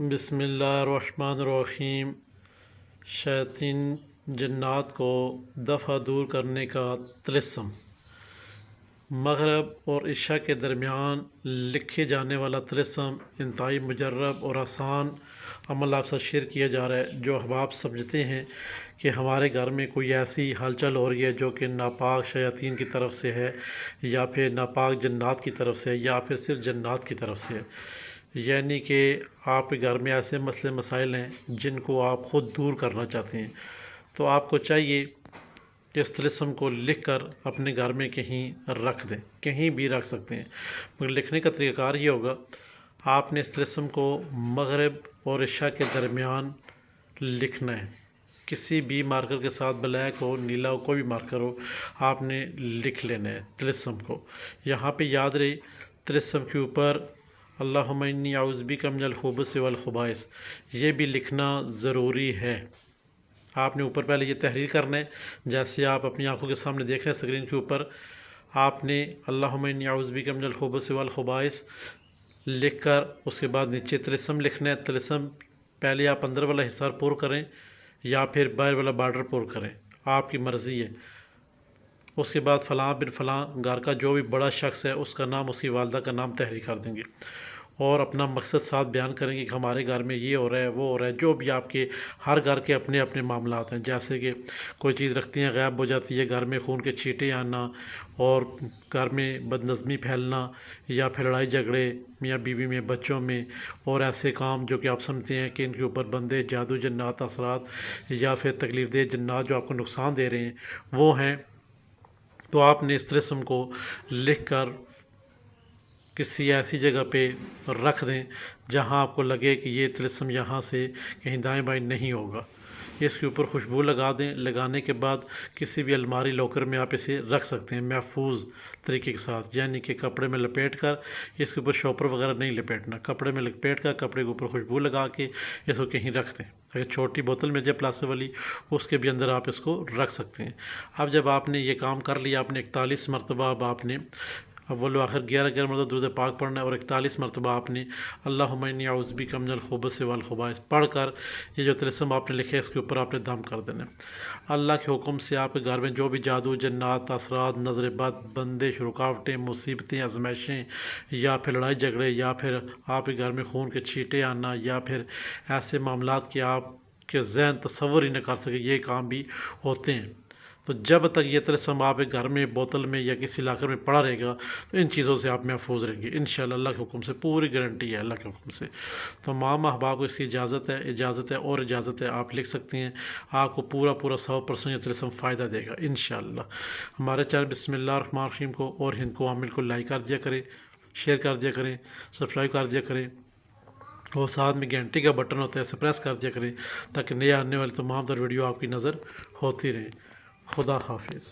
بسم اللہ الرحمن الرحیم۔ شیاطین جنات کو دفع دور کرنے کا طلسم۔ مغرب اور عشاء کے درمیان لکھے جانے والا طلسم انتہائی مجرب اور آسان عمل آپ سے شیئر کیا جا رہا ہے۔ جو احباب سمجھتے ہیں کہ ہمارے گھر میں کوئی ایسی ہلچل ہو رہی ہے جو کہ ناپاک شیاطین کی طرف سے ہے، یا پھر ناپاک جنات کی طرف سے، یا پھر صرف جنات کی طرف سے ہے، یعنی کہ آپ کے گھر میں ایسے مسئلے مسائل ہیں جن کو آپ خود دور کرنا چاہتے ہیں، تو آپ کو چاہیے کہ اس طلسم کو لکھ کر اپنے گھر میں کہیں رکھ دیں۔ کہیں بھی رکھ سکتے ہیں، مگر لکھنے کا طریقہ کار یہ ہوگا، آپ نے اس طلسم کو مغرب اور عشاء کے درمیان لکھنا ہے۔ کسی بھی مارکر کے ساتھ، بلیک ہو، نیلا ہو، کوئی بھی مارکر ہو، آپ نے لکھ لینا ہے طلسم کو۔ یہاں پہ یاد رہے، طلسم کے اوپر اللہم انی اعوذ بک من الخبث والخبائث یہ بھی لکھنا ضروری ہے۔ آپ نے اوپر پہلے یہ تحریر کرنا ہے، جیسے آپ اپنی آنکھوں کے سامنے دیکھ رہے ہیں اسکرین کے اوپر، آپ نے اللہم انی اعوذ بک من الخبث والخبائث لکھ کر اس کے بعد نیچے طلسم لکھنا ہے۔ طلسم پہلے آپ اندر والا حصہ پر کریں یا پھر باہر والا بارڈر پر کریں، آپ کی مرضی ہے۔ اس کے بعد فلاں بن فلاں گھر کا جو بھی بڑا شخص ہے اس کا نام، اس کی والدہ کا نام تحریر کر دیں گے، اور اپنا مقصد ساتھ بیان کریں گے کہ ہمارے گھر میں یہ ہو رہا ہے، وہ ہو رہا ہے۔ جو بھی آپ کے ہر گھر کے اپنے اپنے معاملات ہیں، جیسے کہ کوئی چیز رکھتی ہیں غائب ہو جاتی ہے، گھر میں خون کے چھینٹے آنا، اور گھر میں بد نظمی پھیلنا، یا پھر لڑائی جھگڑے میاں بیوی میں، بچوں میں، اور ایسے کام جو کہ آپ سمجھتے ہیں کہ ان کے اوپر بندے جادو جنات اثرات یا پھر تکلیف دہ جنات جو آپ کو نقصان دے رہے ہیں وہ ہیں، تو آپ نے اس طلسم کو لکھ کر کسی ایسی جگہ پہ رکھ دیں جہاں آپ کو لگے کہ یہ طلسم یہاں سے کہیں دائیں بائیں نہیں ہوگا۔ اس کے اوپر خوشبو لگا دیں۔ لگانے کے بعد کسی بھی الماری لاکر میں آپ اسے رکھ سکتے ہیں محفوظ طریقے کے ساتھ، یعنی کہ کپڑے میں لپیٹ کر، اس کے اوپر شاپر وغیرہ نہیں لپیٹنا، کپڑے میں لپیٹ کر کپڑے کے اوپر خوشبو لگا کے اس کو کہیں رکھ دیں۔ اگر چھوٹی بوتل میں جب پلاسٹک والی، اس کے بھی اندر آپ اس کو رکھ سکتے ہیں۔ اب جب آپ نے یہ کام کر لیا، آپ نے 41 مرتبہ اب آپ نے اول و آخر 11 مرتبہ درود پاک پڑھنا ہے، اور 41 مرتبہ آپ نے اللہم انی اعوذ بک من الخبث والخبائث پڑھ کر یہ جو طلسم آپ نے لکھے اس کے اوپر آپ نے دم کر دینا ہے۔ اللہ کے حکم سے آپ کے گھر میں جو بھی جادو جنات اثرات، نظر بد، بندش، رکاوٹیں، مصیبتیں، آزمائشیں، یا پھر لڑائی جھگڑے، یا پھر آپ کے گھر میں خون کے چھینٹے آنا، یا پھر ایسے معاملات کہ آپ کے ذہن تصور ہی نہ کر سکے، یہ کام بھی ہوتے ہیں۔ تو جب تک یہ طلسم آپ کے گھر میں بوتل میں یا کسی علاقے میں پڑا رہے گا تو ان چیزوں سے آپ محفوظ رہیں گے انشاءاللہ، اللہ کے حکم سے، پوری گارنٹی ہے اللہ کے حکم سے۔ تو تمام احباب کو اس کی اجازت ہے اور اجازت ہے، آپ لکھ سکتے ہیں، آپ کو پورا 100% یہ طلسم فائدہ دے گا انشاءاللہ۔ ہمارے چینل بسم اللہ الرحمن الرحیم کو اور ہند کو عامل کو لائک کر دیا کریں، شیئر کر دیا کریں، سبسکرائب کر دیا کریں، اور ساتھ میں گھنٹی کا بٹن ہوتا ہے اسے پریس کر دیا کریں، تاکہ نئے آنے والی تمام تر ویڈیو آپ کی نظر ہوتی رہیں۔ خدا حافظ۔